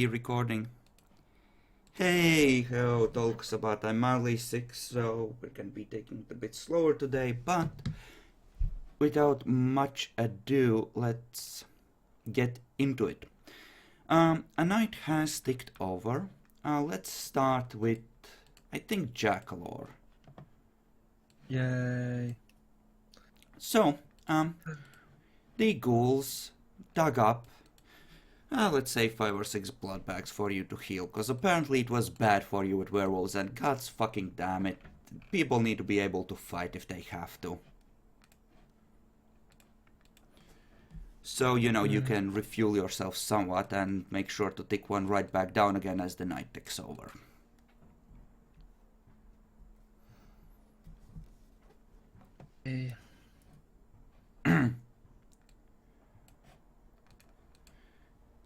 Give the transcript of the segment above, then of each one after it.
Recording. Hey ho, Toluca Sabbat. I'm mildly sick, so we're gonna be taking it a bit slower today, but without much ado, let's get into it. A night has ticked over. Let's start with, I think, Jackalore. Yay. So, the ghouls dug up let's say 5 or 6 blood bags for you to heal, because apparently it was bad for you with werewolves, and gods fucking damn it, people need to be able to fight if they have to. So, you can refuel yourself somewhat and make sure to tick one right back down again as the night ticks over. Hey.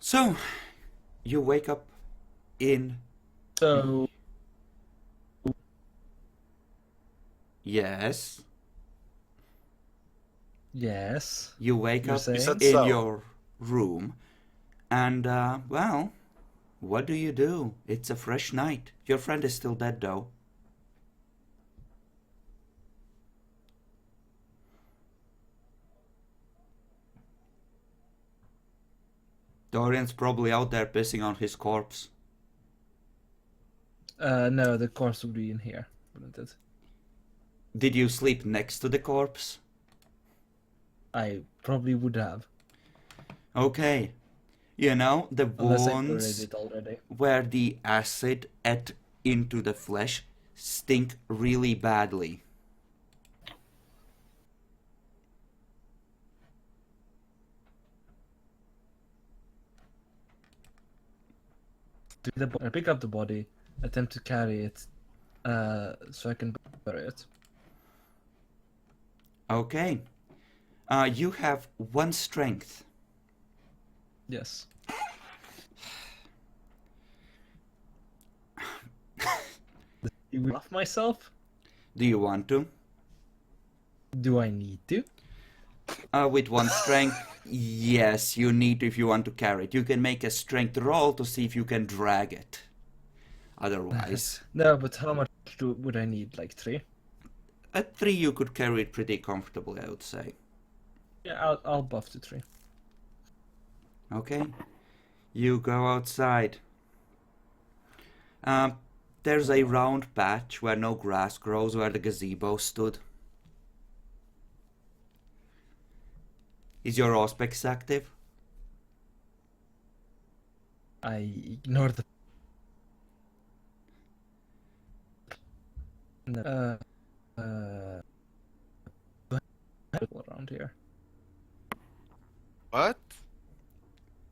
So, you wake up in... So, Yes? yes. You wake You're up saying? in your room, and, well, what do you do? It's a fresh night. Your friend is still dead, though. Dorian's probably out there pissing on his corpse. No, the corpse would be in here, wouldn't it? Did you sleep next to the corpse? I probably would have. Okay. You know, the Unless I wounds buried it already. where the acid ate into the flesh stink really badly. I pick up the body, attempt to carry it, so I can bury it. Okay. You have 1 strength. Yes. You off myself? Do you want to? Do I need to? With 1 strength, yes, you need to if you want to carry it. You can make a strength roll to see if you can drag it. Otherwise, No, but how much would I need? Like 3? at 3 you could carry it pretty comfortably, I would say. Yeah, I'll buff to 3. Okay. You go outside. There's a round patch where no grass grows, where the gazebo stood. Is your Auspex active? I ignored the... No. Around here. What?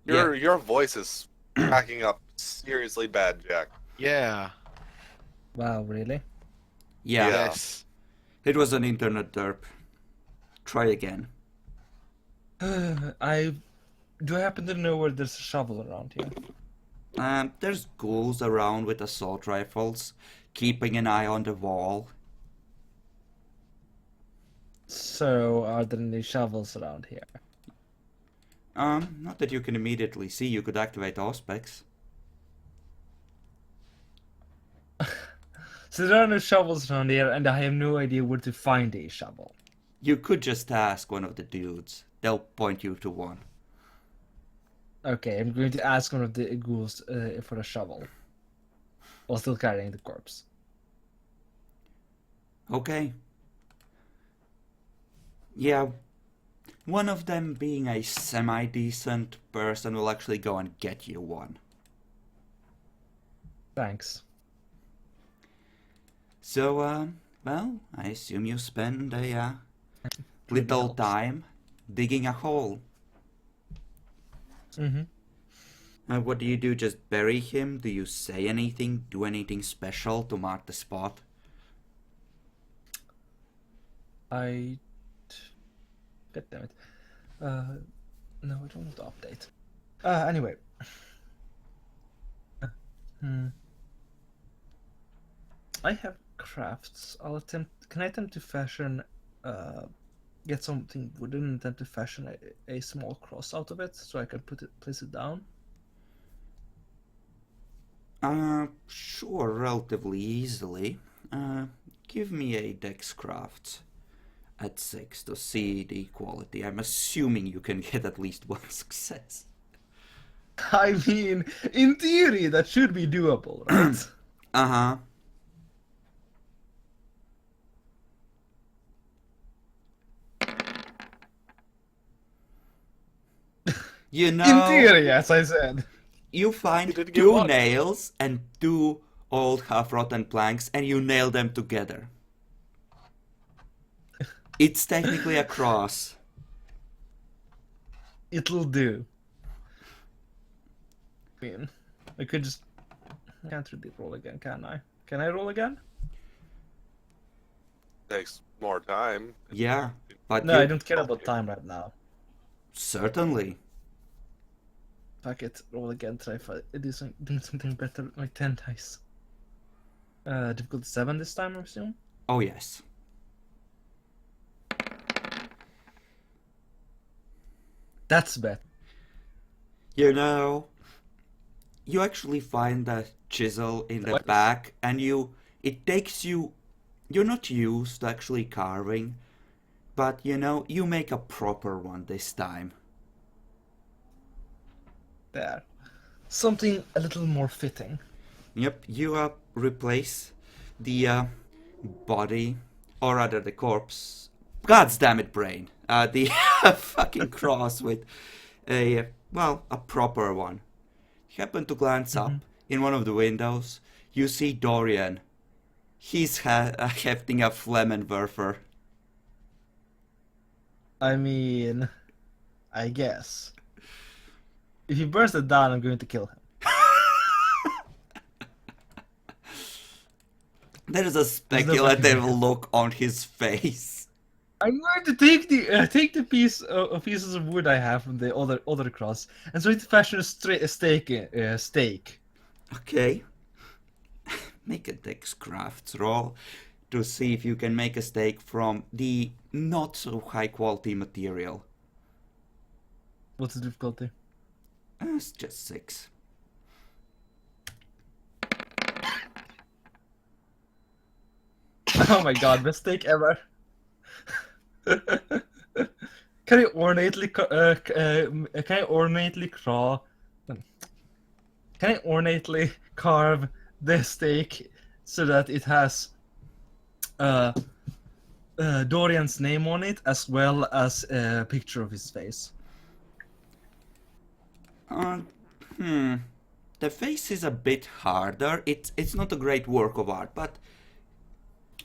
Your voice is cracking up seriously bad, Jack. Yeah. Wow, really? Yeah. Yes. It was an internet derp. Try again. Do I happen to know where there's a shovel around here? There's ghouls around with assault rifles, keeping an eye on the wall. So, are there any shovels around here? Not that you can immediately see. You could activate Auspex. So there are no shovels around here, and I have no idea where to find a shovel. You could just ask one of the dudes. They'll point you to one. Okay, I'm going to ask one of the ghouls for a shovel, while still carrying the corpse. Okay. Yeah, one of them being a semi-decent person will actually go and get you one. Thanks. So, well, I assume you spend a little time digging a hole. Mm-hmm. What do you do? Just bury him? Do you say anything? Do anything special to mark the spot? God damn it. No, I don't want to update. Anyway. I have crafts. Can I attempt to fashion, get something wooden and attempt to fashion a small cross out of it so I can place it down? Sure, relatively easily. Give me a Dex Crafts at 6 to see the quality. I'm assuming you can get at least one success. I mean, in theory, that should be doable, right? Uh-huh. You In know, theory, as I said. you You find didn't get two one. nails and two old half-rotten planks and you nail them together. It's technically a cross. It'll do. I mean, I could just... I can't really roll again, can I? Can I roll again? Takes more time. Yeah, but No, I you don't care about time right now. certainly. Fuck it, roll again, try for doing something better with my 10 dice. Difficulty 7 this time, I assume? Oh yes. That's better. You know, you actually find a chisel in the What? back and it takes you, you're not used to actually carving, but you know, you make a proper one this time. There. Something a little more fitting. Yep, you replace the body, or rather the corpse. God's damn it, brain. The fucking cross with a proper one. You happen to glance up in one of the windows. You see Dorian. He's hefting a Flemmenwerfer. I mean, I guess. If he burns it down, I'm going to kill him. There is a speculative look on his face. I'm going to take the pieces of wood I have from the other cross and try to fashion a stake. Okay. Make a Dex Crafts roll to see if you can make a stake from the not so high quality material. What's the difficulty? It's just 6. Oh my god, best stake ever. Can I ornately carve the stake so that it has Dorian's name on it as well as a picture of his face? The face is a bit harder. It's not a great work of art, but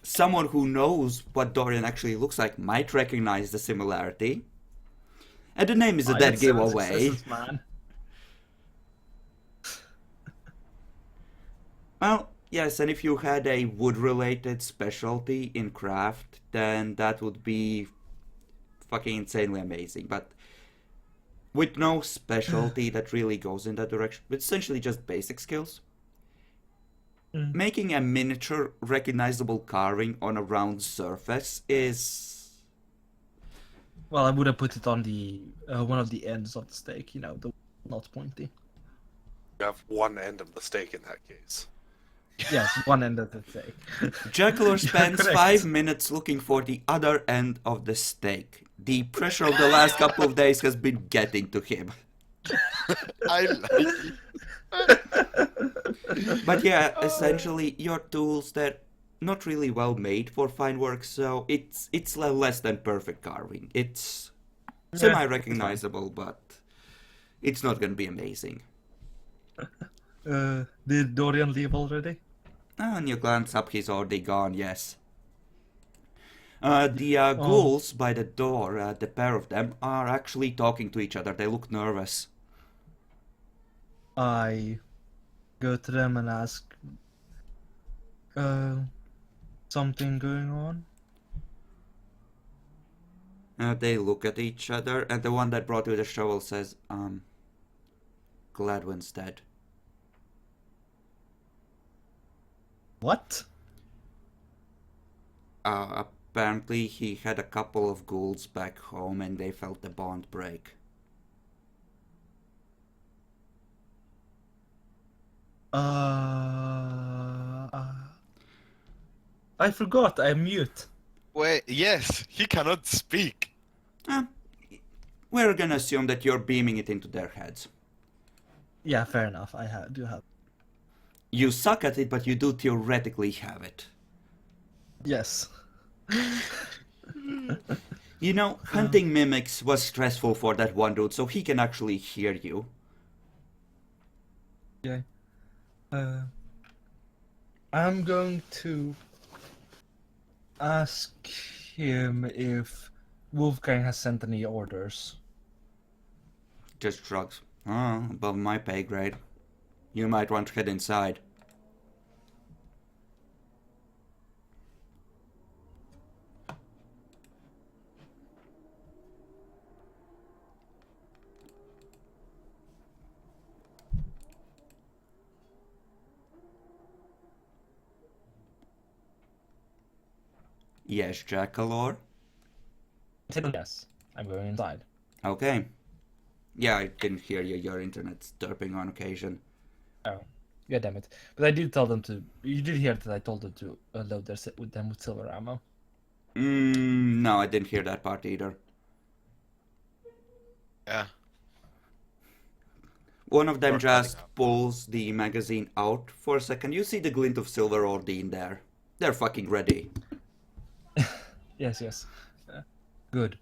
someone who knows what Dorian actually looks like might recognize the similarity. And the name is a dead giveaway. Man. Well, yes, and if you had a wood-related specialty in craft, then that would be fucking insanely amazing. But with no specialty that really goes in that direction, it's essentially just basic skills. Making a miniature recognizable carving on a round surface is... Well, I would have put it on the one of the ends of the stake, you know, the not pointy. You have one end of the stake in that case. Yes, one end of the stake. Jackler spends correct. 5 minutes looking for the other end of the stake. The pressure of the last couple of days has been getting to him. I like it. But yeah, essentially, your tools, they're not really well made for fine work, so it's less than perfect carving. It's semi-recognizable, but it's not gonna be amazing. Did Dorian leave already? And you glance up, he's already gone, yes. The ghouls by the door, the pair of them, are actually talking to each other. They look nervous. I go to them and ask, something going on? They look at each other, and the one that brought you the shovel says, Gladwin's dead. What? Apparently he had a couple of ghouls back home and they felt the bond break. I forgot. I'm mute. Wait, yes, he cannot speak. We're gonna assume that you're beaming it into their heads. Yeah, fair enough. Do have. You suck at it, but you do theoretically have it. Yes. You know, hunting mimics was stressful for that one dude, so he can actually hear you. Yeah. I'm going to ask him if Wolfgang has sent any orders. Just shrugs. Oh, above my pay grade. You might want to head inside. Yes, Jackalor? Yes, I'm going inside. Okay. Yeah, I didn't hear you. Your internet's derping on occasion. Oh, yeah, damn it! But I did tell them to. You did hear that I told them to load them with silver ammo. No, I didn't hear that part either. Yeah. One of them Or cutting just out. pulls the magazine out for a second. You see the glint of silver already in there. They're fucking ready. Yes. Good.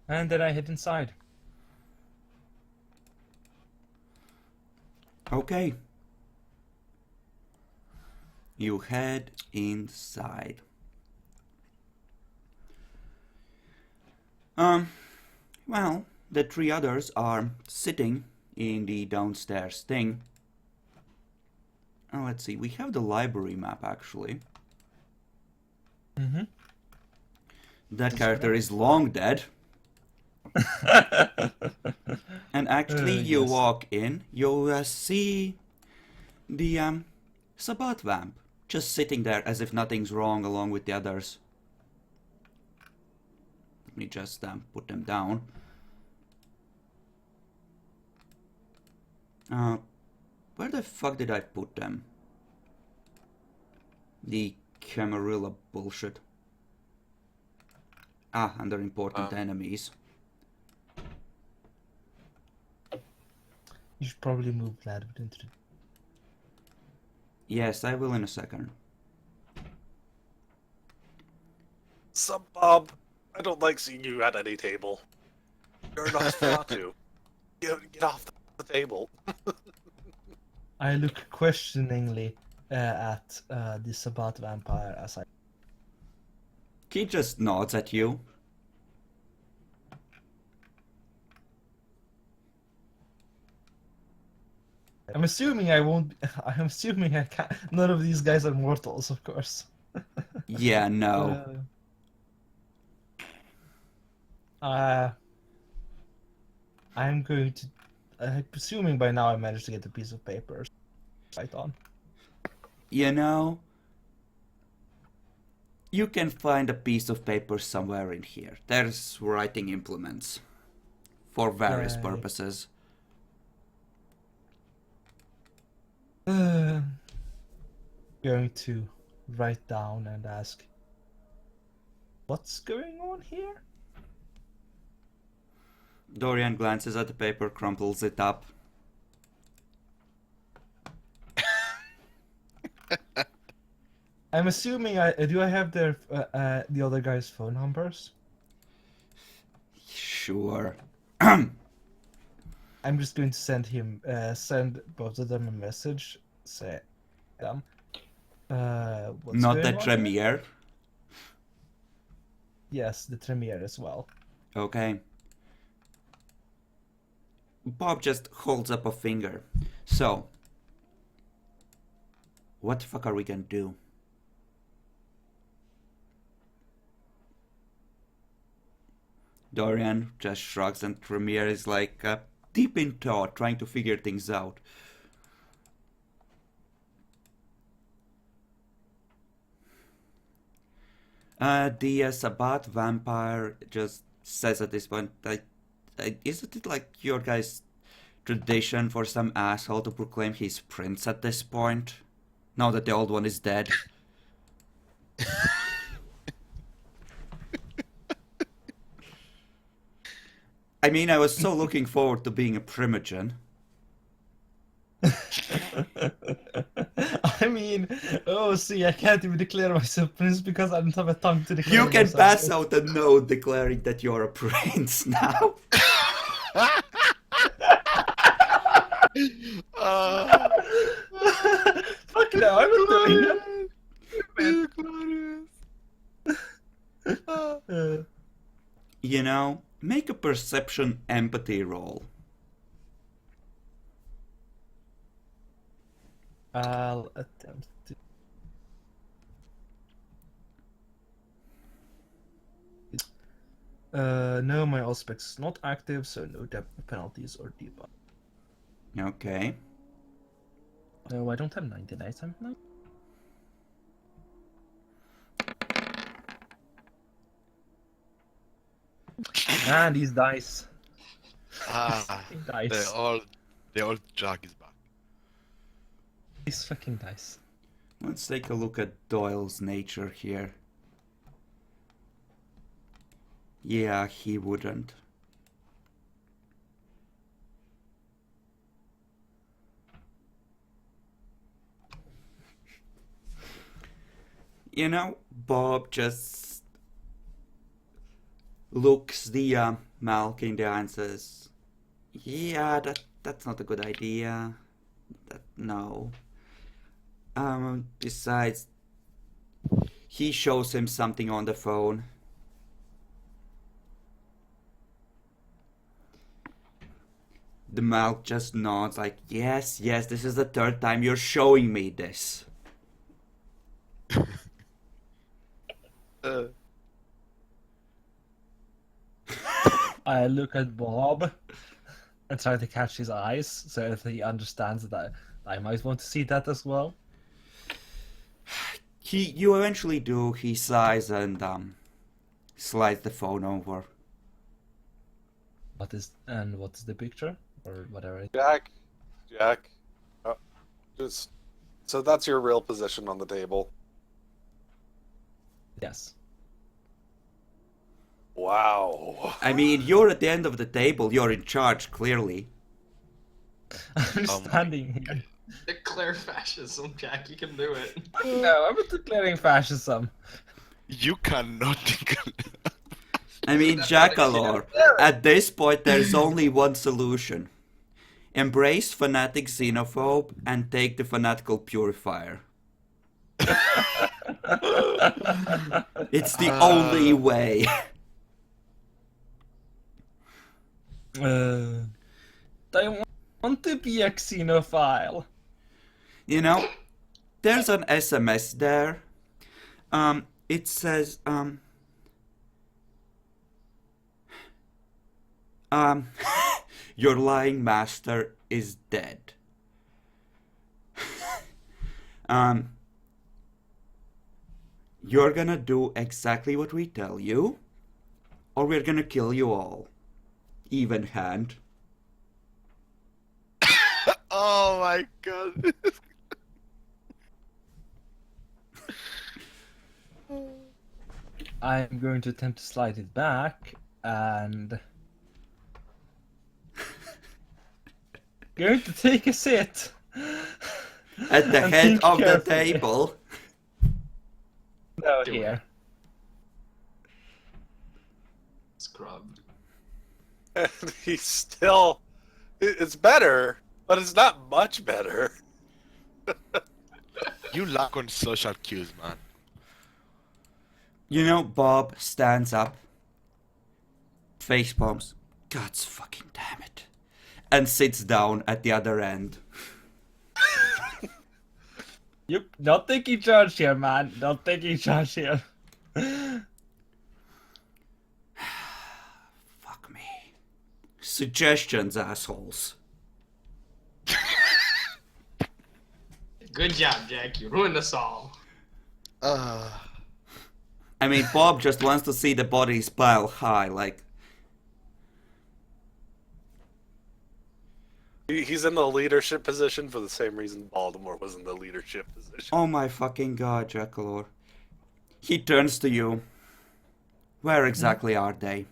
And then I head inside. Okay. You head inside. Well, the three others are sitting in the downstairs thing. Oh, let's see. We have the library map, actually. Mm-hmm. That character is long dead. And actually, you Yes. walk in, you see the Sabbat vamp just sitting there as if nothing's wrong along with the others. Let me just put them down. Where the fuck did I put them? The Camarilla bullshit. Ah, under important enemies. You should probably move that into the... Yes, I will in a second. Sup, Bob? I don't like seeing you at any table. You're not Fatu. Get off the table. I look questioningly at the Sabbat vampire as I... He just nods at you. I'm assuming I won't... I'm assuming I can't... None of these guys are mortals, of course. Yeah, no. I'm going to... I'm assuming by now I managed to get a piece of paper right on. You know, you can find a piece of paper somewhere in here. There's writing implements for various Right. purposes. Going to write down and ask, what's going on here? Dorian glances at the paper, crumples it up. I'm assuming do I have their the other guy's phone numbers? Sure. I'm just going to send both of them a message. Say, what's Not going the on here? Tremere. Yes, the Tremere as well. Okay. Bob just holds up a finger. So, what the fuck are we gonna do? Dorian just shrugs and Tremere is like deep in thought, trying to figure things out. The Sabbat vampire just says at this point, isn't it like your guys' tradition for some asshole to proclaim he's prince at this point? Now that the old one is dead? I mean, I was so looking forward to being a primogen. I mean, oh, see, I can't even declare myself prince because I don't have a tongue to declare You can myself. pass out a note declaring that you're a prince now. Fuck no, I'm not doing that. You know, make a perception empathy roll. I'll attempt to. No, my aspect is not active, so no penalties or debuff. Okay. No, I don't have 99 time now. And these dice. Ah, Fucking dice. the old jug is back. These fucking dice. Let's take a look at Doyle's nature here. Yeah, he wouldn't. You know, Bob just looks the Malk in the eye and says, "Yeah, that's not a good idea. No. Besides, he shows him something on the phone. The Malk just nods like, yes, this is the third time you're showing me this." I look at Bob and try to catch his eyes, so if he understands that I might want to see that as well. You eventually do. He sighs and slides the phone over. What is the picture or whatever? Jack. Just so that's your real position on the table. Yes. Wow. I mean, you're at the end of the table. You're in charge, clearly. I'm Oh my standing here. Declare fascism, Jack. You can do it. No, I'm not declaring fascism. You cannot I mean, Jackalor, at this point, there's only one solution. Embrace fanatic xenophobe and take the fanatical purifier. It's the only way. I want to be a xenophile. You know, there's an SMS there. It says, your lying master is dead. You're gonna do exactly what we tell you, or we're gonna kill you all. Even hand. Oh my god. I'm going to attempt to slide it back and going to take a sit. At the And head think of the carefully. table. No, Do here. Scrub. And he's still. It's better, but it's not much better. You lack on social cues, man. You know, Bob stands up, face palms, God's fucking damn it, and sits down at the other end. Yep, not taking charge here, man. Not taking charge here. Fuck me. Suggestions, assholes. Good job, Jack. You ruined us all. I mean, Bob just wants to see the bodies pile high, like, He's in the leadership position for the same reason Baltimore was in the leadership position. oh my fucking god, Jackalor. He turns to you. Where exactly are they?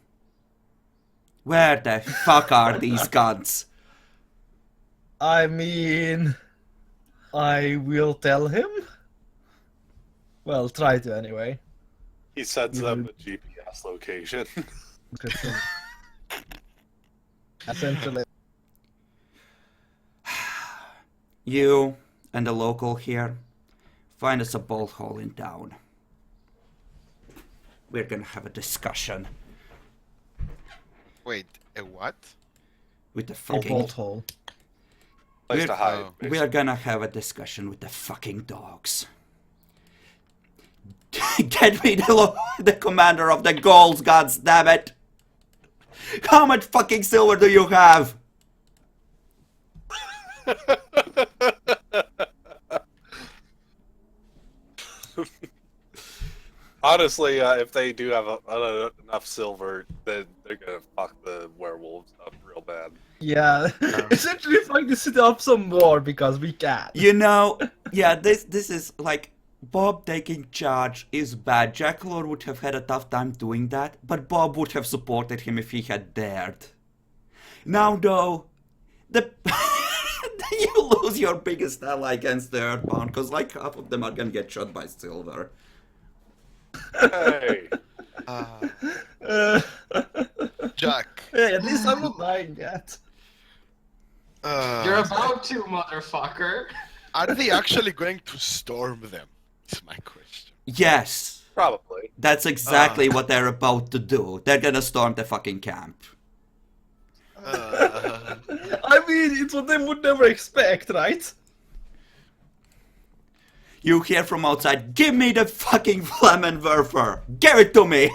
Where the fuck are these guns? I mean, I will tell him. Well, try to anyway. He sets You them would- a GPS location. Essentially, You and the local here, find us a bolt hole in town. We're gonna have a discussion Wait, a what? with the a fucking... bolt hole. Place We're- to hide. oh, We are gonna have a discussion with the fucking dogs. Get me the commander of the ghouls, goddammit! How much fucking silver do you have? Honestly, if they do have enough silver, then they're gonna fuck the werewolves up real bad. Yeah, essentially fuck the city up some more because we can. You know, yeah, this is like Bob taking charge is bad. Jackalor would have had a tough time doing that, but Bob would have supported him if he had dared. Now though, the you lose your biggest ally against the Earthbound, because like half of them are gonna get shot by Silver. Hey, Uh, Jack. hey, at least I'm not dying yet. You're about to, motherfucker. Are they actually going to storm them? Is my question. Yes, probably. that's exactly what they're about to do. They're gonna storm the fucking camp. I mean, it's what they would never expect, right? You hear from outside, give me the fucking Flammenwerfer! Give it to me!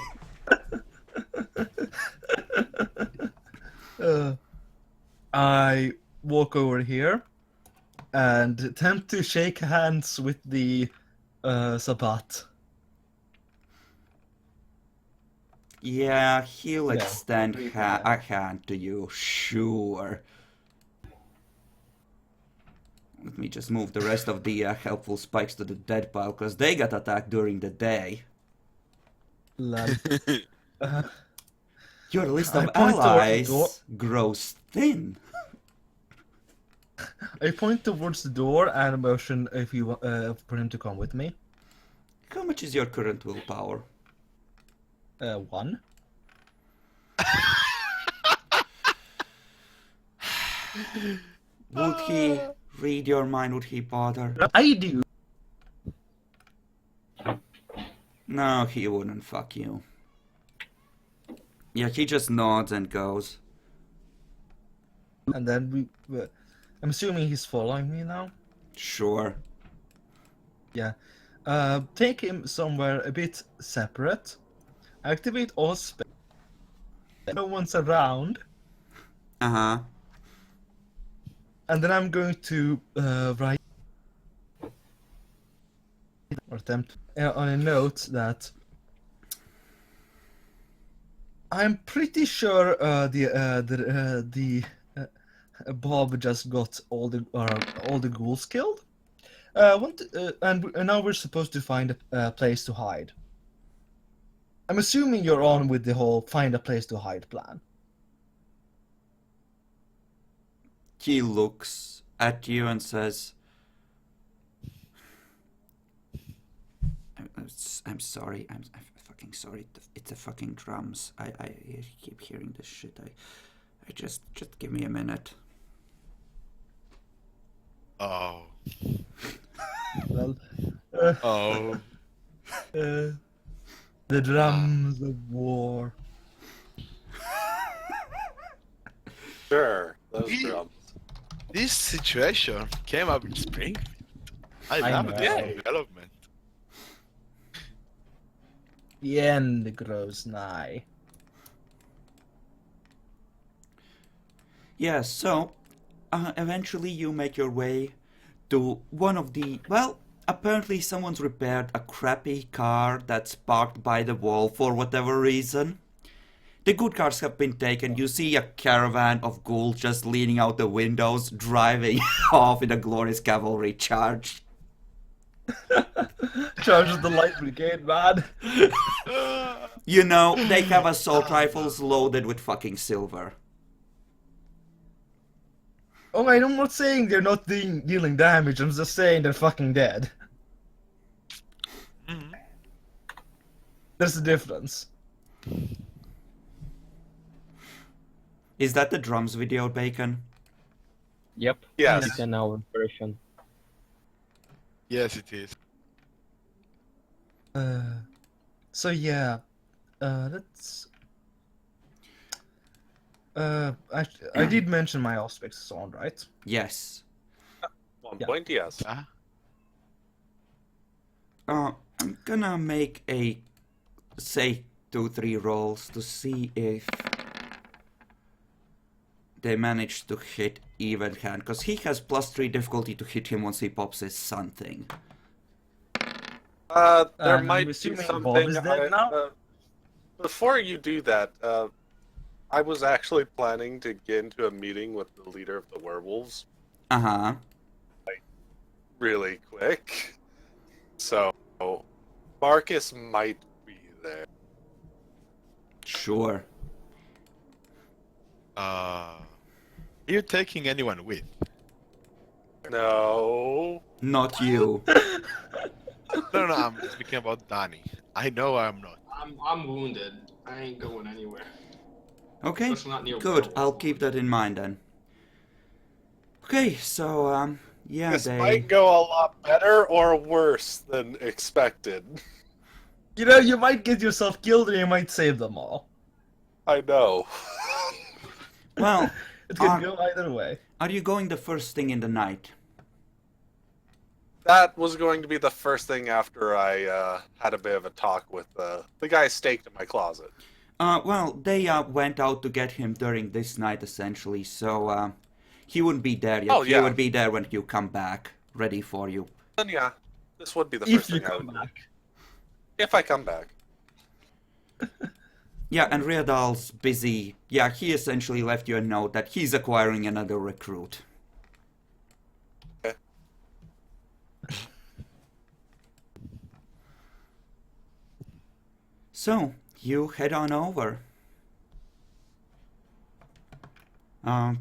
I walk over here and attempt to shake hands with the Sabbat. Yeah, he'll Yeah. extend a hand to you, sure. Let me just move the rest of the helpful spikes to the dead pile, because they got attacked during the day. Lol. Your list I of point towards the allies door. grows thin. I point towards the door and motion if you for him to come with me. How much is your current willpower? 1. Would he read your mind? Would he bother? I do. No, he wouldn't, fuck you. Yeah, he just nods and goes. And then I'm assuming he's following me now. Sure. Yeah. Take him somewhere a bit separate. Activate all space. No one's around. Uh-huh. And then I'm going to write or attempt on a note that I'm pretty sure Bob just got all the ghouls killed. And now we're supposed to find a place to hide. I'm assuming you're on with the whole find a place to hide plan. He looks at you and says, I'm sorry, I'm fucking sorry, it's the fucking drums. I keep hearing this shit. I just give me a minute. Oh. Well, Oh. the drums of war. Sure, those He- drums. This situation came up in Springfield. I I love know. this development. The end grows nigh. Yeah, so eventually you make your way to one of the, well, apparently someone's repaired a crappy car that's parked by the wall for whatever reason. The good cars have been taken. You see a caravan of ghouls just leaning out the windows, driving off in a glorious cavalry charge. Charges the light brigade, man. You know, they have assault rifles loaded with fucking silver. Oh, I'm not saying they're not dealing damage. I'm just saying they're fucking dead. Mhm. There's a difference. Is that the drums video, Bacon? Yep. Yes. It's an hour version. Yes, it is. So yeah, let's. I did mention my aspects zone, right? Yes. 1 Yeah. point, yes. I'm gonna make a, say, 2-3 rolls to see if they manage to hit even hand, because he has +3 difficulty to hit him once he pops his sun thing. There And might I'm be assuming something. Bob is dead now? Before you do that, I was actually planning to get into a meeting with the leader of the werewolves Uh-huh. really quick. So, Marcus might be there. Sure. Are you taking anyone with? No. Not you. No, I'm speaking about Danny. I know I'm not. I'm wounded. I ain't going anywhere. Okay, Especially not near good. werewolves. I'll keep that in mind then. Okay, so, yeah, This they... might go a lot better or worse than expected. You know, you might get yourself killed, or you might save them all. I know. Well, It could go either way. are you going the first thing in the night? That was going to be the first thing after I had a bit of a talk with the guy staked in my closet. Well, they went out to get him during this night, essentially, so he wouldn't be there yet. Oh, He yeah. would be there when you come back, ready for you. Then yeah, this would be the If first you thing I come would do. back. If I come back. Yeah, and Riadal's busy. Yeah, he essentially left you a note that he's acquiring another recruit. Okay. So, you head on over. Have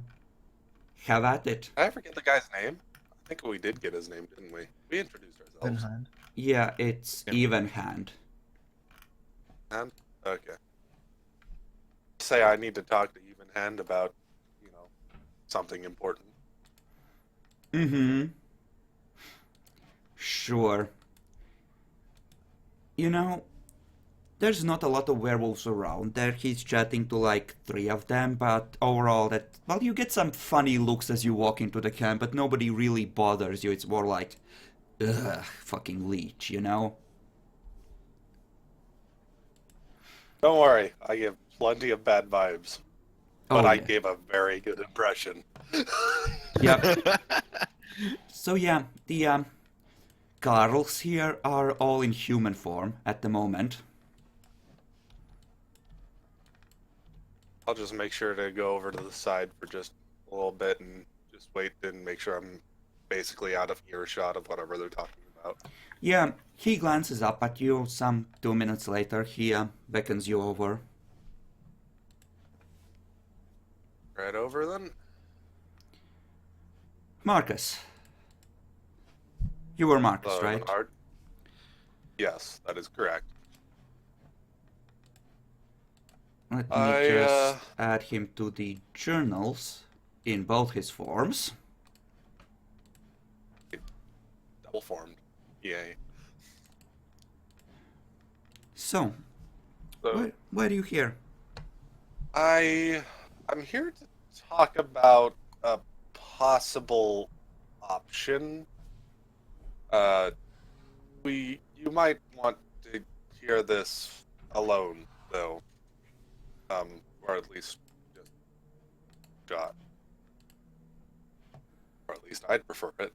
at it. Did I forget the guy's name? I think we did get his name, didn't we? We introduced ourselves. Hand. Yeah, it's Yeah. even hand. And okay. Say I need to talk to Even Hand about, something important. Mm-hmm. Sure. You know, there's not a lot of werewolves around there. He's chatting to like 3 of them, but overall well, you get some funny looks as you walk into the camp, but nobody really bothers you. It's more like, ugh, fucking leech, you know? Don't worry, I give plenty of bad vibes. But Oh, I yeah. gave a very good impression. Yep. So yeah, the Carls here are all in human form at the moment. I'll just make sure to go over to the side for just a little bit and just wait and make sure I'm basically out of earshot of whatever they're talking about. Yeah, he glances up at you. Some 2 minutes later, he beckons you over. Right over then? Marcus. You were Marcus, Hello, right? Leonard. Yes, that is correct. Let me I, just add him to the journals in both his forms. Double formed. Yay. So, So why are you here? I'm here to talk about a possible option. You might want to hear this alone, though. Or at least just shot. Or at least I'd prefer it.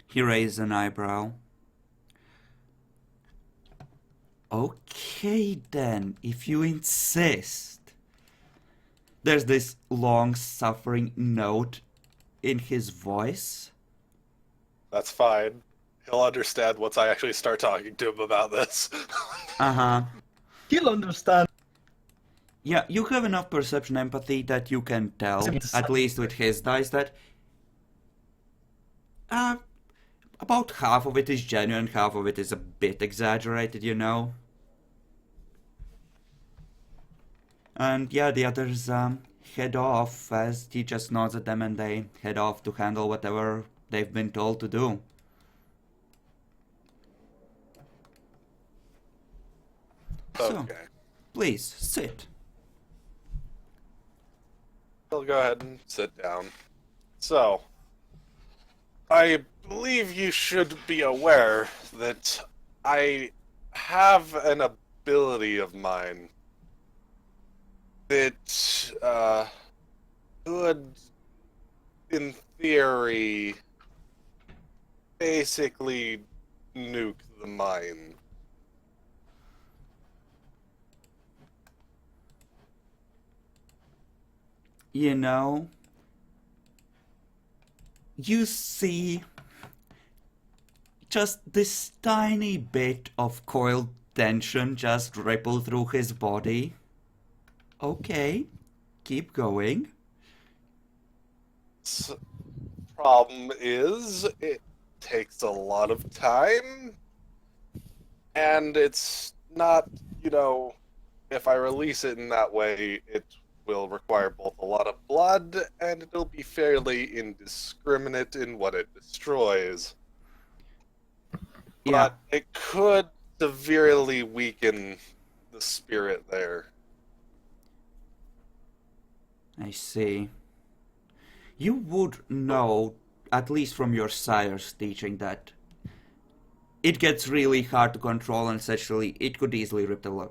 He raised an eyebrow. Okay then, if you insist. There's this long suffering note in his voice. That's fine. He'll understand once I actually start talking to him about this. Uh-huh. He'll understand. Yeah, you have enough perception empathy that you can tell, at least with his dice, that about half of it is genuine, half of it is a bit exaggerated, you know? And yeah, the others head off as he just nods at them and they head off to handle whatever they've been told to do. So, Okay. please, sit. He'll go ahead and sit down. So, I believe you should be aware that I have an ability of mine that could, in theory, basically nuke the mine. You know, you see just this tiny bit of coiled tension just ripple through his body. Okay, keep going. Problem is, it takes a lot of time, and it's not, if I release it in that way, it will require both a lot of blood, and it'll be fairly indiscriminate in what it destroys. Yeah, But it could severely weaken the spirit there. I see. You would know, at least from your sire's teaching, that it gets really hard to control, and essentially it could easily rip the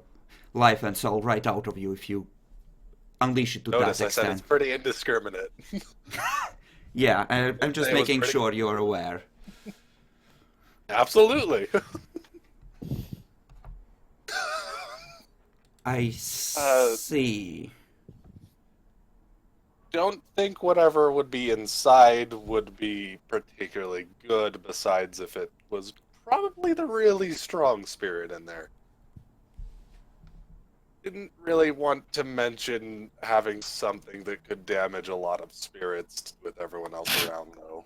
life and soul right out of you if you unleash it to Notice that I said it's extent. pretty indiscriminate. Yeah, I'm just It was making pretty- sure you're aware. Absolutely. I see. Don't think whatever would be inside would be particularly good, besides if it was probably the really strong spirit in there. Didn't really want to mention having something that could damage a lot of spirits with everyone else around, though.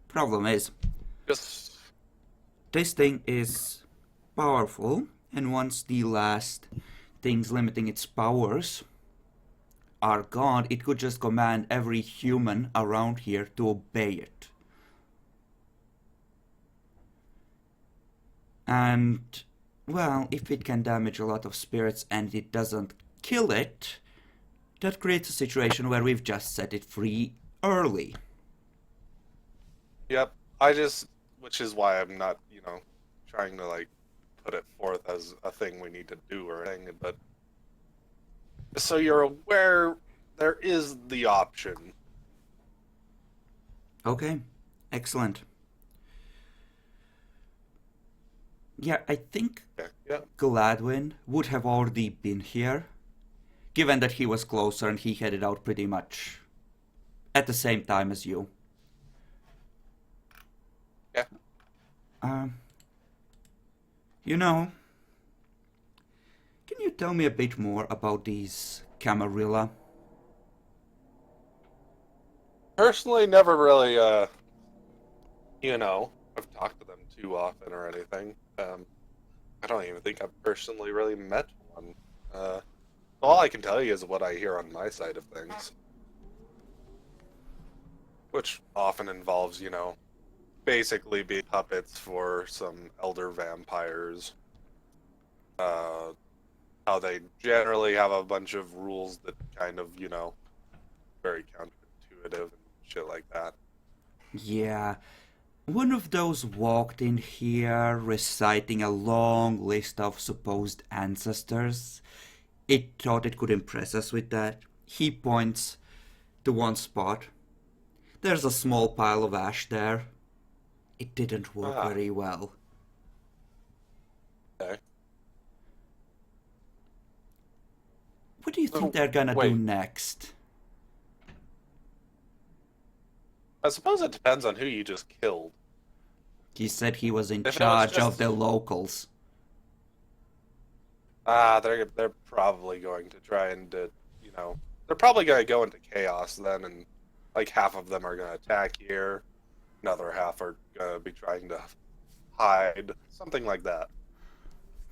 Problem is, Just this thing is powerful, and once the last things limiting its powers are gone, it could just command every human around here to obey it. And, well, if it can damage a lot of spirits and it doesn't kill it, that creates a situation where we've just set it free early. Yep. Which is why I'm not, trying to, put it forth as a thing we need to do or anything, but so you're aware there is the option. Okay, excellent. Yeah, I think Yeah. Gladwin would have already been here, given that he was closer and he headed out pretty much at the same time as you. Yeah. Can you tell me a bit more about these Camarilla? Personally, never really, I've talked to them too often or anything. I don't even think I've personally really met one. All I can tell you is what I hear on my side of things. Which often involves, basically being puppets for some elder vampires. How they generally have a bunch of rules that kind of, very counterintuitive and shit like that. Yeah, one of those walked in here reciting a long list of supposed ancestors. It thought it could impress us with that. He points to one spot. There's a small pile of ash there. It didn't work very well. Okay. do you think they're gonna do Wait. next? I suppose it depends on who you just killed. He said he was in If it was charge of just- the locals. They're probably going to try and, they're probably going to go into chaos then, and like half of them are going to attack here, another half are going to be trying to hide, something like that.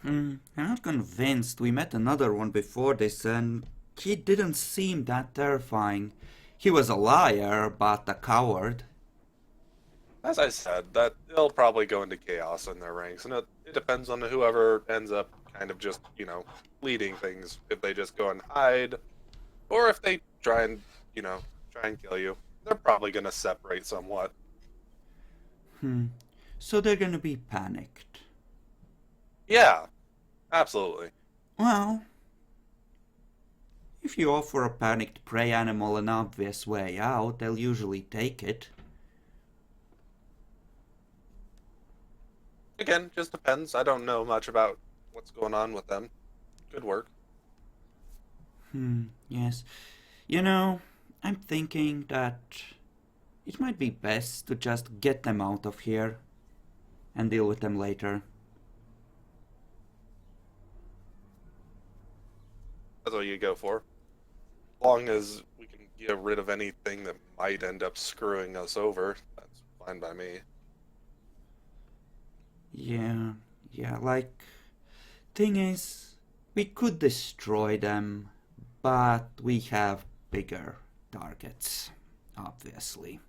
I'm not convinced. We met another one before this, and he didn't seem that terrifying. He was a liar, but a coward. As I said, that they'll probably go into chaos in their ranks, and it depends on whoever ends up kind of just, leading things. If they just go and hide, or if they try and kill you, they're probably going to separate somewhat. So they're gonna be panicked. Yeah, absolutely. Well, if you offer a panicked prey animal an obvious way out, they'll usually take it. Again, just depends. I don't know much about what's going on with them. Good work. Yes. I'm thinking that it might be best to just get them out of here and deal with them later. That's what you go for. As long as we can get rid of anything that might end up screwing us over, that's fine by me. Yeah, thing is, we could destroy them, but we have bigger targets, obviously.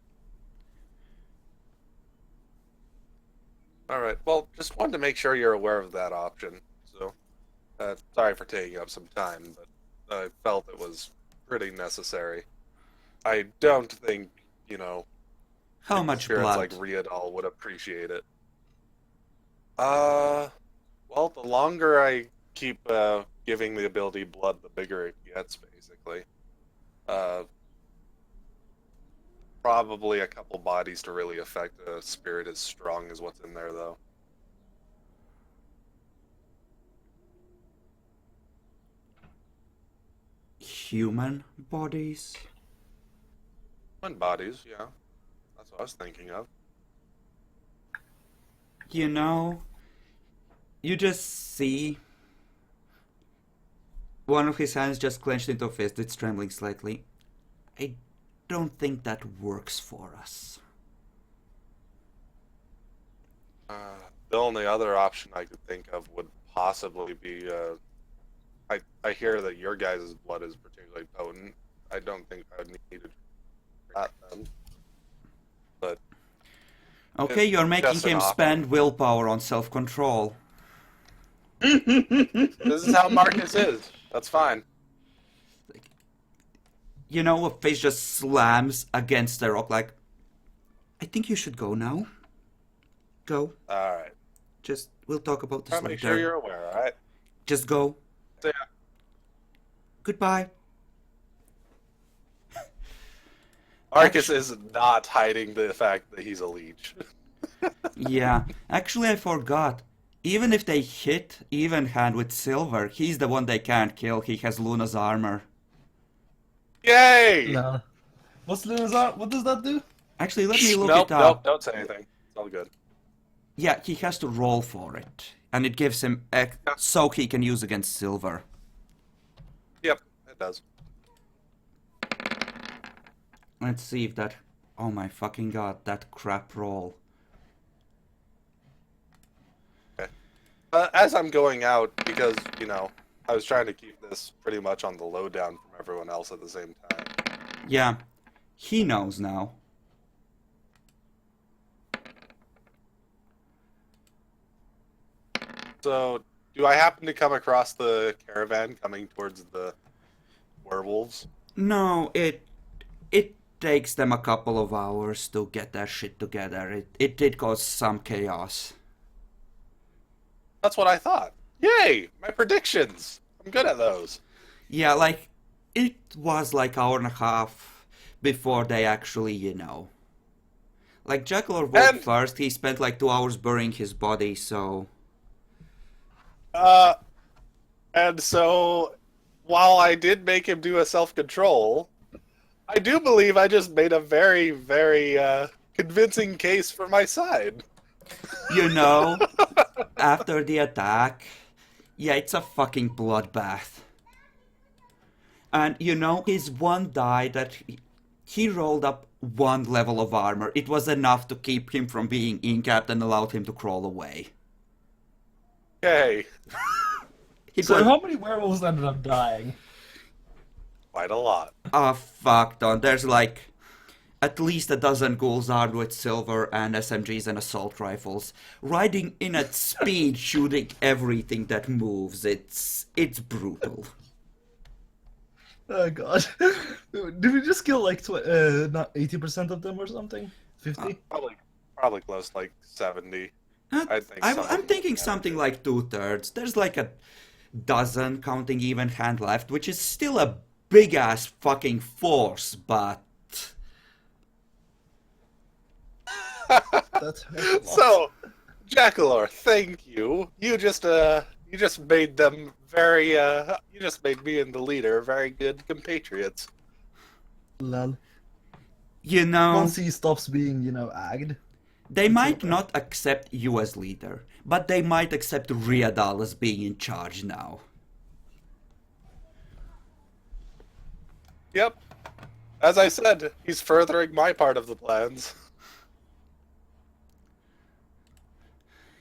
Alright, well, just wanted to make sure you're aware of that option. So, sorry for taking up some time, but I felt it was pretty necessary. I don't think, How much spirits blood? like Riadal would appreciate it. Well, the longer I keep giving the ability blood, the bigger it gets, basically. Probably a couple bodies to really affect a spirit as strong as what's in there, though. Human bodies? Human bodies, yeah. That's what I was thinking of. You just see one of his hands just clenched into a fist. It's trembling slightly. I don't think that works for us. The only other option I could think of would possibly be, I hear that your guys' blood is particularly potent. I don't think I would need to drink that then. But Okay, you're making just an him option. spend willpower on self-control. This is how Marcus is. That's fine. A face just slams against the rock like, I think you should go now. Go. Alright. We'll talk about this Try to later. make sure you're aware, alright? Just go. So, yeah. Goodbye. Marcus is not hiding the fact that he's a leech. Yeah, actually I forgot. Even if they hit even hand with Silver, he's the one they can't kill. He has Luna's armor. Yay! No. What's Luna's art? What does that do? Actually, let me look Nope, it up. don't say anything. It's all good. Yeah, he has to roll for it. And it gives him so he can use against Silver. Yep, it does. Let's see if that... Oh my fucking god, that crap roll. As I'm going out, because, I was trying to keep this pretty much on the lowdown from everyone else at the same time. Yeah, he knows now. So, do I happen to come across the caravan coming towards the werewolves? No, it takes them a couple of hours to get their shit together. It did cause some chaos. That's what I thought. Yay! My predictions! I'm good at those. Yeah, it was hour and a half before they actually, Jackal or Wolf And- first, he spent 2 hours burying his body, so... And so, while I did make him do a self-control, I do believe I just made a very, very convincing case for my side. You know, after the attack, yeah, it's a fucking bloodbath. And you know, his one die that he rolled up one level of armor. It was enough to keep him from being incapped and allowed him to crawl away. Okay, It So was how many werewolves ended up dying? quite a lot. fuck, Don. There's like at least a dozen ghouls armed with silver and SMGs and assault rifles, riding in at speed, shooting everything that moves. It's brutal. Oh god. Did we just kill like not 80% of them or something? 50? Probably close to like 70. I think I'm something thinking like that. something like 2/3. There's like a dozen counting even hand left, which is still a big ass fucking force, but That's a lot. So, Jackalor, thank you. You just made them very you just made me and the leader very good compatriots. Lol. you know, Once he stops being, agged. they it's might okay. not accept you as leader, but they might accept Riadal as being in charge now. Yep. As I said, he's furthering my part of the plans.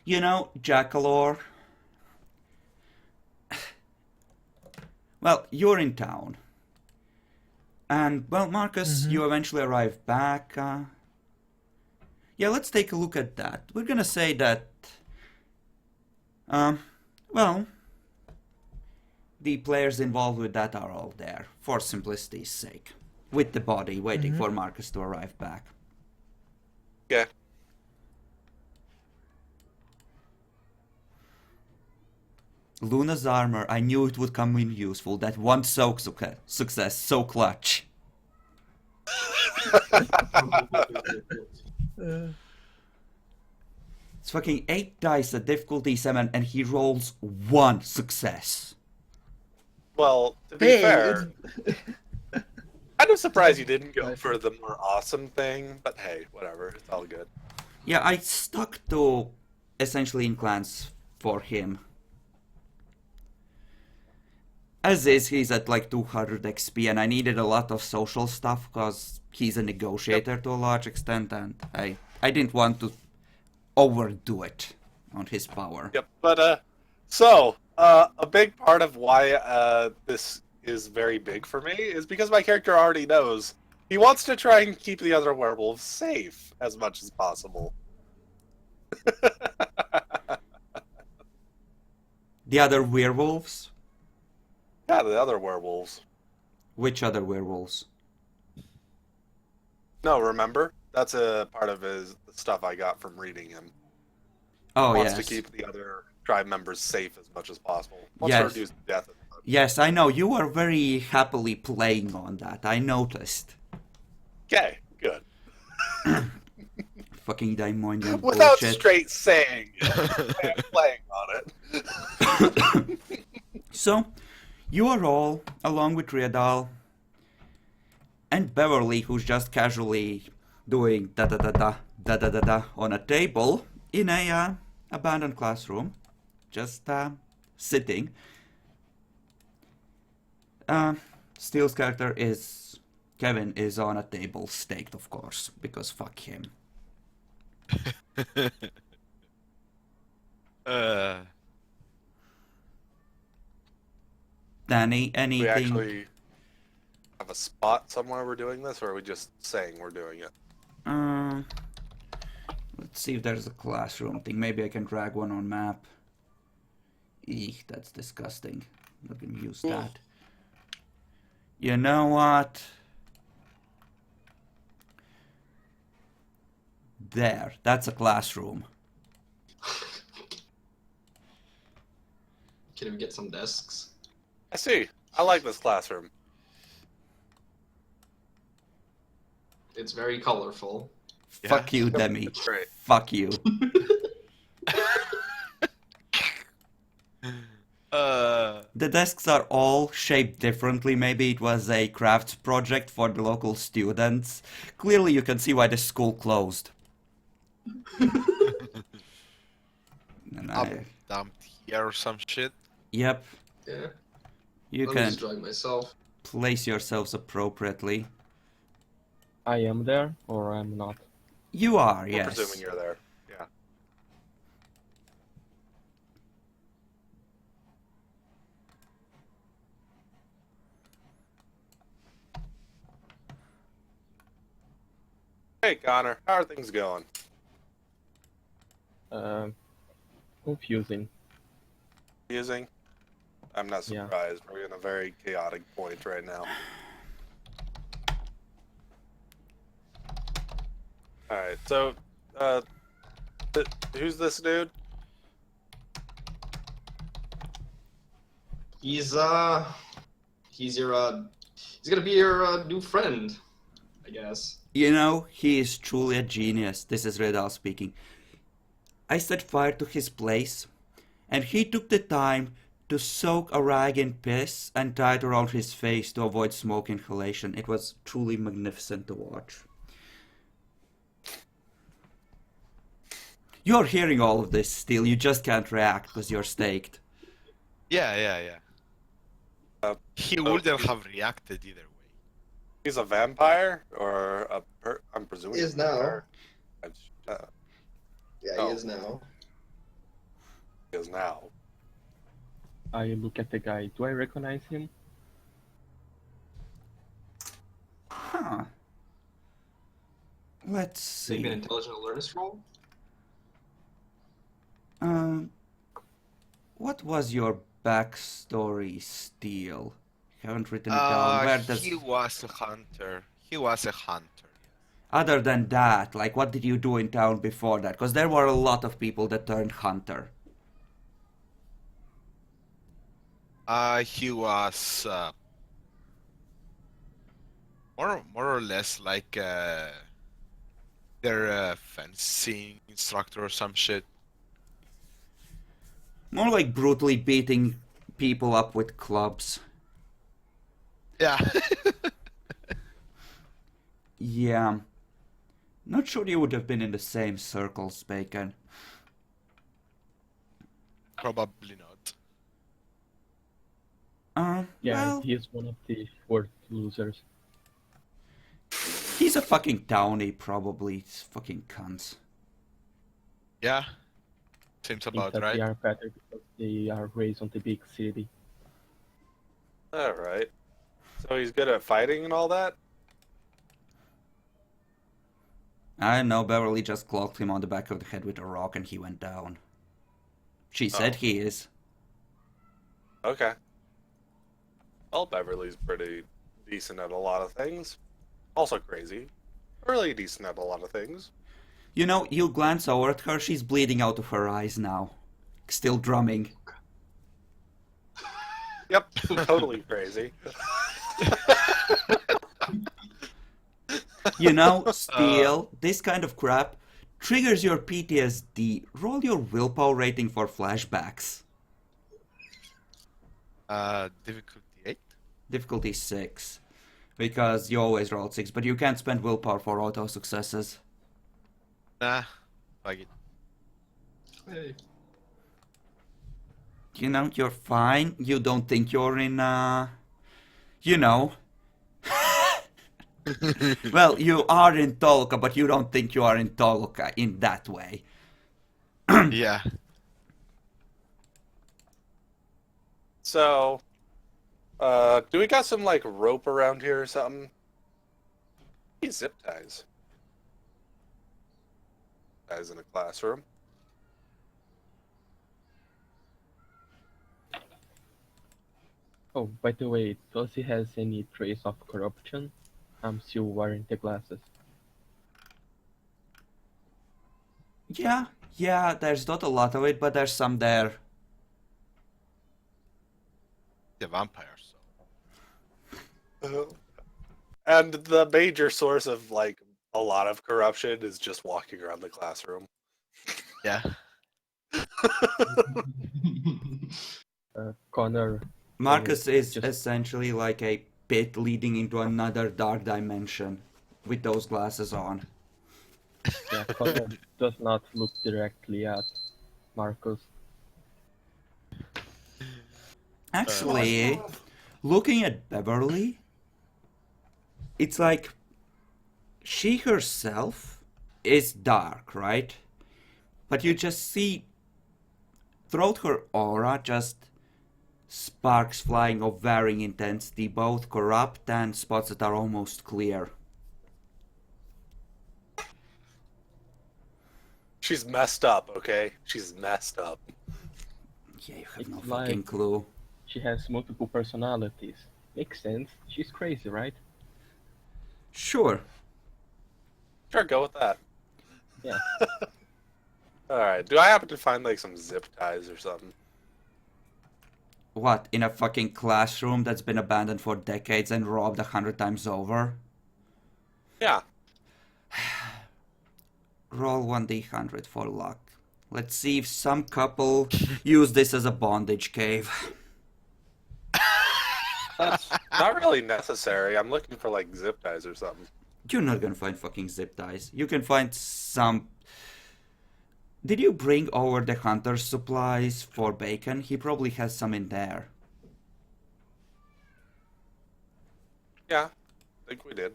You know, Jackalor. Well, you're in town. And, well, Marcus, you eventually arrive back. Yeah, let's take a look at that. We're gonna say that. Well, the players involved with that are all there, for simplicity's sake. With the body, waiting for Marcus to arrive back. Okay. Luna's armor, I knew it would come in useful. That one soak success, so clutch. It's fucking 8 dice at difficulty 7 and he rolls 1 success. Well, to be fair, kind of surprised you didn't go for the more awesome thing, but hey, whatever, it's all good. Yeah, I stuck to essentially in clans for him. As is, he's at like 200 XP and I needed a lot of social stuff because he's a negotiator to a large extent and I didn't want to overdo it on his power. Yep, but a big part of why this is very big for me is because my character already knows he wants to try and keep the other werewolves safe as much as possible. The other werewolves? Yeah, the other werewolves. Which other werewolves? No, remember? That's a part of his stuff I got from reading him. Oh, Wants yes. to keep the other tribe members safe as much as possible. Wants Yes. to reduce death. Yes, I know. You are very happily playing on that. I noticed. Okay, good. Fucking Daimonian Without bullshit. straight saying it, playing on it. So, you are all, along with Riadal and Beverly, who's just casually doing da-da-da-da on a table in a abandoned classroom, just sitting. Steele's character is Kevin is on a table, staked, of course, because fuck him. Danny, We anything? actually have a spot somewhere we're doing this, or are we just saying we're doing it? Let's see if there's a classroom thing. Maybe I can drag one on map. Eek, that's disgusting. I'm not gonna use that. You know what? There, that's a classroom. Can we get some desks? I see. I like this classroom. It's very colorful. Yeah. Fuck you, Demi. Great. Fuck you. The desks are all shaped differently. Maybe it was a crafts project for the local students. Clearly, you can see why the school closed. And I'm dumped here or some shit. Yep, Yeah. you Let me can just drag myself. place yourselves appropriately. I am there or I'm not. You are, We're yes. presuming you're there. Yeah. Hey, Connor. How are things going? Confusing. Using? I'm not Yeah. surprised. We're in a very chaotic point right now. Alright, so, who's this dude? He's your he's gonna be your new friend, I guess. You know, he is truly a genius. This is Redal speaking. I set fire to his place, and he took the time to soak a rag in piss and tie it around his face to avoid smoke inhalation. It was truly magnificent to watch. You're hearing all of this still, you just can't react because you're staked. Yeah. He wouldn't have reacted either way. He's a vampire? Or I'm presuming He is he's a vampire. now. Yeah, Oh. he is now. He is now. I look at the guy. Do I recognize him? Huh. Let's Maybe an see. intelligent awareness roll? What was your backstory, Steel? Haven't written it down. Where does... He was a hunter. He was a hunter. Other than that, like, what did you do in town before that? Because there were a lot of people that turned hunter. He was more or less like their fencing instructor or some shit. More like brutally beating people up with clubs. Yeah. Yeah. Not sure you would have been in the same circles, Bacon. Probably not. Yeah, Well, he is one of the fourth losers. he's a fucking townie, probably. It's fucking cunts. Yeah. Seems Think about that right. they are better because they are raised on the big city. Alright. So he's good at fighting and all that? I don't know, Beverly just clocked him on the back of the head with a rock and he went down. She said Oh. he is. Okay. Well, Beverly's pretty decent at a lot of things. Also crazy. Really decent at a lot of things. You know, you glance over at her, she's bleeding out of her eyes now. Still drumming. Yep, totally crazy. You know, Steel, this kind of crap triggers your PTSD. Roll your willpower rating for flashbacks. Difficulty 8. Difficulty 6. Because you always roll 6, but you can't spend willpower for auto successes. Nah. Fuck it. Hey. You know, you're fine. You don't think you're in, you know. Well, you are in Toluca, but you don't think you are in Toluca in that way. Yeah. So, do we got some, like, rope around here or something? These zip ties. Guys in a classroom. Oh, by the way, does he has any trace of corruption? I'm still wearing the glasses. Yeah, there's not a lot of it, but there's some there. The vampire, so. And the major source of, like, a lot of corruption is just walking around the classroom. Yeah. Connor, Marcus is just- essentially like a pit leading into another dark dimension with those glasses on. Yeah, Connor does not look directly at Marcus. Actually, looking at Beverly, it's like she herself is dark, right? But you just see throughout her aura just sparks flying of varying intensity, both corrupt and spots that are almost clear. She's messed up, okay? She's messed up. Yeah, you have It's no like- fucking clue. She has multiple personalities. Makes sense. She's crazy, right? Sure. Sure, go with that. Yeah. Alright, do I happen to find like some zip ties or something? What, in a fucking classroom that's been abandoned for decades and robbed 100 times over? Yeah. Roll 1d100 for luck. Let's see if some couple use this as a bondage cave. That's not really necessary. I'm looking for like zip ties or something. You're not gonna find fucking zip ties. You can find some... Did you bring over the hunter's supplies for Bacon? He probably has some in there. Yeah, I think we did.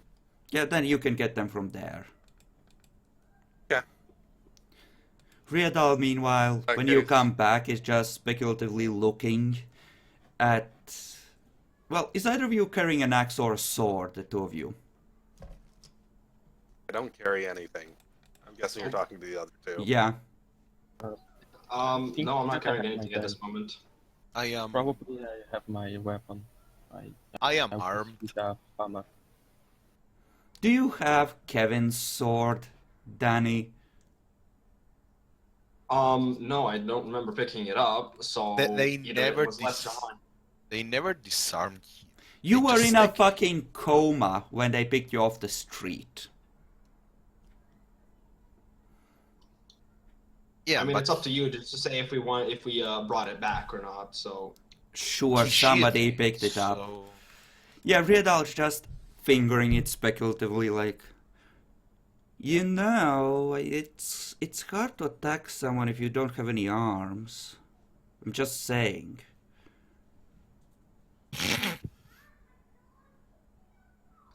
Yeah, then you can get them from there. Yeah. Riadal, meanwhile, when you Okay. come back, is just speculatively looking at... Well, is either of you carrying an axe or a sword, the two of you? I don't carry anything. I'm guessing you're talking to the other two. Yeah. No, I'm think not I carrying have anything my at this gun. moment. I am Probably I have my weapon. I am was armed. with a hammer. Do you have Kevin's sword, Danny? No, I don't remember picking it up. So They either never it was left dis- behind. They never disarmed him. You They were just, in a like- fucking coma when they picked you off the street. Yeah, I mean, but it's up to you just to say if we brought it back or not. So Sure, he somebody shit, picked it up. so- Yeah, Riadal's just fingering it speculatively like... You know, it's hard to attack someone if you don't have any arms. I'm just saying.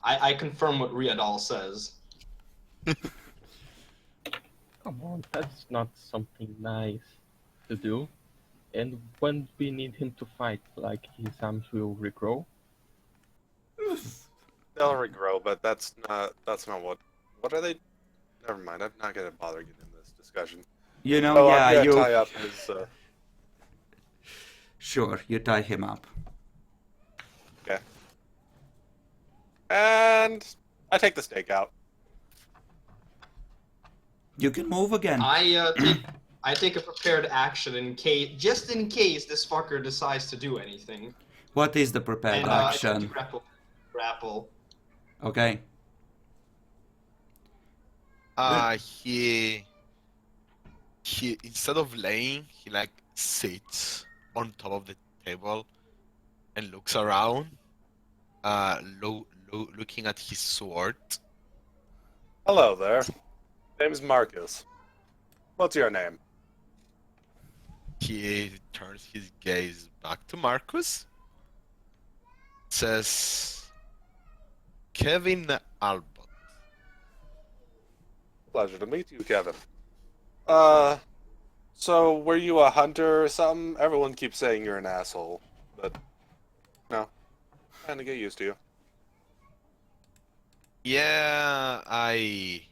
I confirm what Riadal says. Come on, that's not something nice to do. And when we need him to fight, like his arms will regrow. They'll regrow, but that's not what are they? Never mind. I'm not gonna bother getting in this discussion. You know, Oh, yeah, I'm gonna you... tie up his. Sure, you tie him up. Okay. And I take the stake out. You can move again. I take a prepared action just in case this fucker decides to do anything. What is the prepared And I take action? grapple. Okay. He instead of laying, he like sits on top of the table and looks around, looking at his sword. Hello there. Name's Marcus. What's your name? He turns his gaze back to Marcus. Says, Kevin Albert. Pleasure to meet you, Kevin. So were you a hunter or something? Everyone keeps saying you're an asshole, but no, trying to get used to you. Yeah, I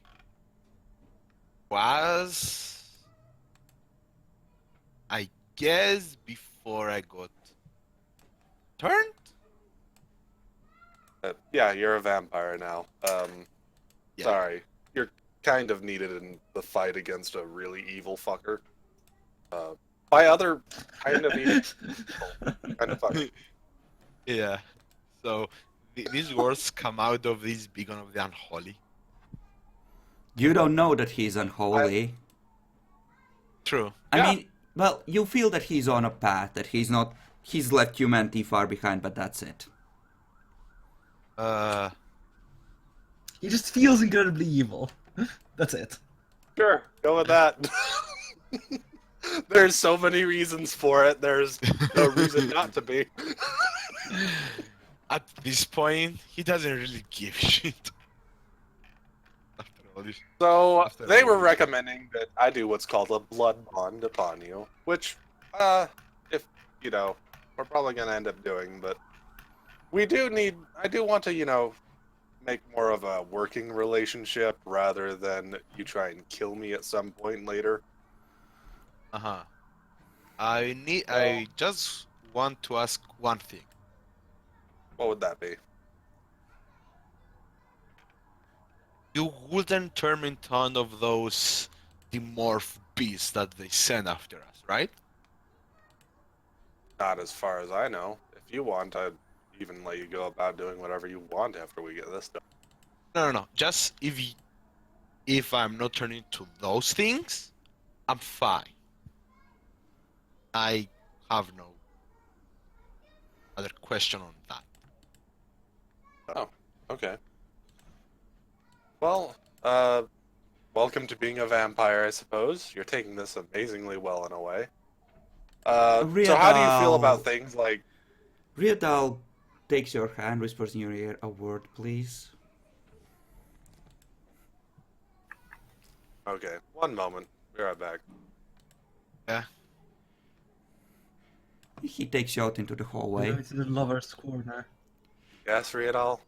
was, I guess, before I got turned. Yeah, you're a vampire now. Yeah. Sorry, you're kind of needed in the fight against a really evil fucker. By other kind of evil, kind of fucker. Yeah. So these words come out of this beacon of the unholy. You don't know that he's unholy. True. I Yeah. mean, well, you feel that he's on a path, that he's not He's left humanity far behind, but that's it. He just feels incredibly evil. That's it. Sure, go with that. There's so many reasons for it. There's no reason not to be. At this point, he doesn't really give shit. After all this. So After they all were this. recommending that I do what's called a blood bond upon you, which, if you know, we're probably gonna end up doing. But I do want to, make more of a working relationship rather than you try and kill me at some point later. Uh-huh. I just want to ask one thing. What would that be? You wouldn't turn me into one of those demorph beasts that they send after us, right? Not as far as I know. If you want, I'd even let you go about doing whatever you want after we get this done. No. Just if I'm not turning into those things, I'm fine. I have no other question on that. Oh, okay. Well, welcome to being a vampire, I suppose. You're taking this amazingly well in a way. So how do you feel about things like... Riadal takes your hand, whispers in your ear, a word, please. Okay, one moment. Be right back. Yeah. He takes you out into the hallway. Go to the lover's corner. Yes, Riadal?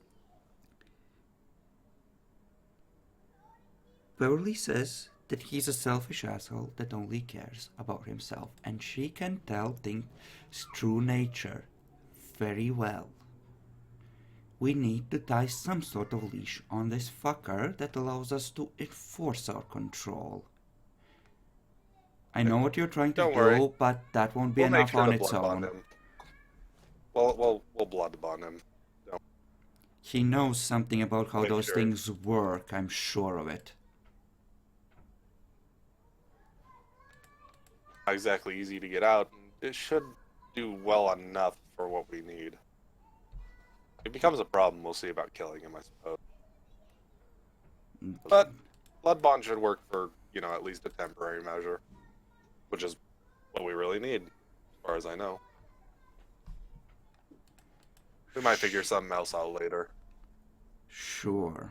Beverly says that he's a selfish asshole that only cares about himself, and she can tell things true nature very well. We need to tie some sort of leash on this fucker that allows us to enforce our control. I know what you're trying to Don't do, worry. but that won't be We'll make enough sure on to its blood bond own. him. We'll blood bond him. He knows something about how Make those sure. things work, I'm sure of it. Not exactly easy to get out. It should do well enough for what we need. If it becomes a problem, we'll see about killing him, I suppose. But blood bond should work for, at least a temporary measure. Which is what we really need, as far as I know. We might figure something else out later. Sure.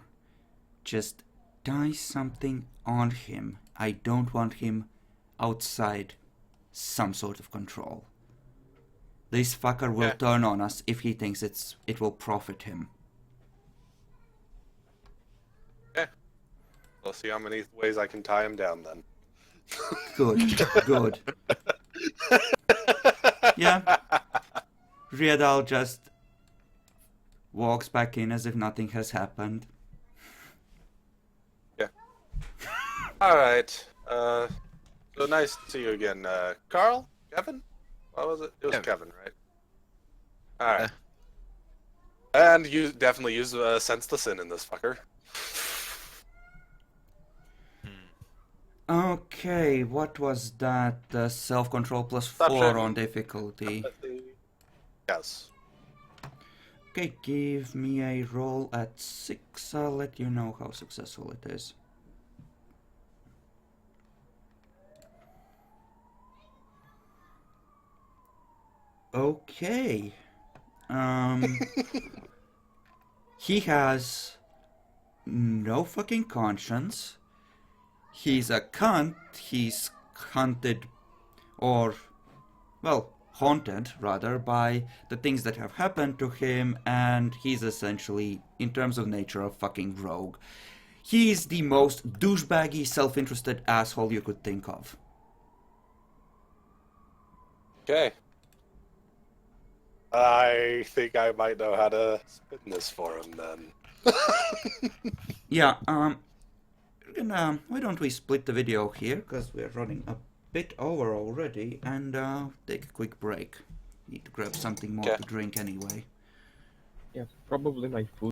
Just tie something on him. I don't want him outside some sort of control. This fucker will Yeah. turn on us if he thinks it will profit him. We'll see how many ways I can tie him down then. Good, good. Yeah. Riadal just walks back in as if nothing has happened. Alright. So nice to see you again. Carl? Kevin? What was it? It was Kevin, right? Alright. And you definitely use Sense the Sin in this fucker. Okay, what was that? Self-control plus 4 Perception. on difficulty. Yes. Okay, give me a roll at 6. I'll let you know how successful it is. Okay. He has no fucking conscience. He's a cunt. He's hunted, or, well, haunted, rather, by the things that have happened to him, and he's essentially, in terms of nature, a fucking rogue. He's the most douchebaggy, self-interested asshole you could think of. Okay. I think I might know how to spin this for him then. Yeah, why don't we split the video here, because we're running a bit over already, and take a quick break. Need to grab something more Okay. to drink anyway. Yeah, probably my food.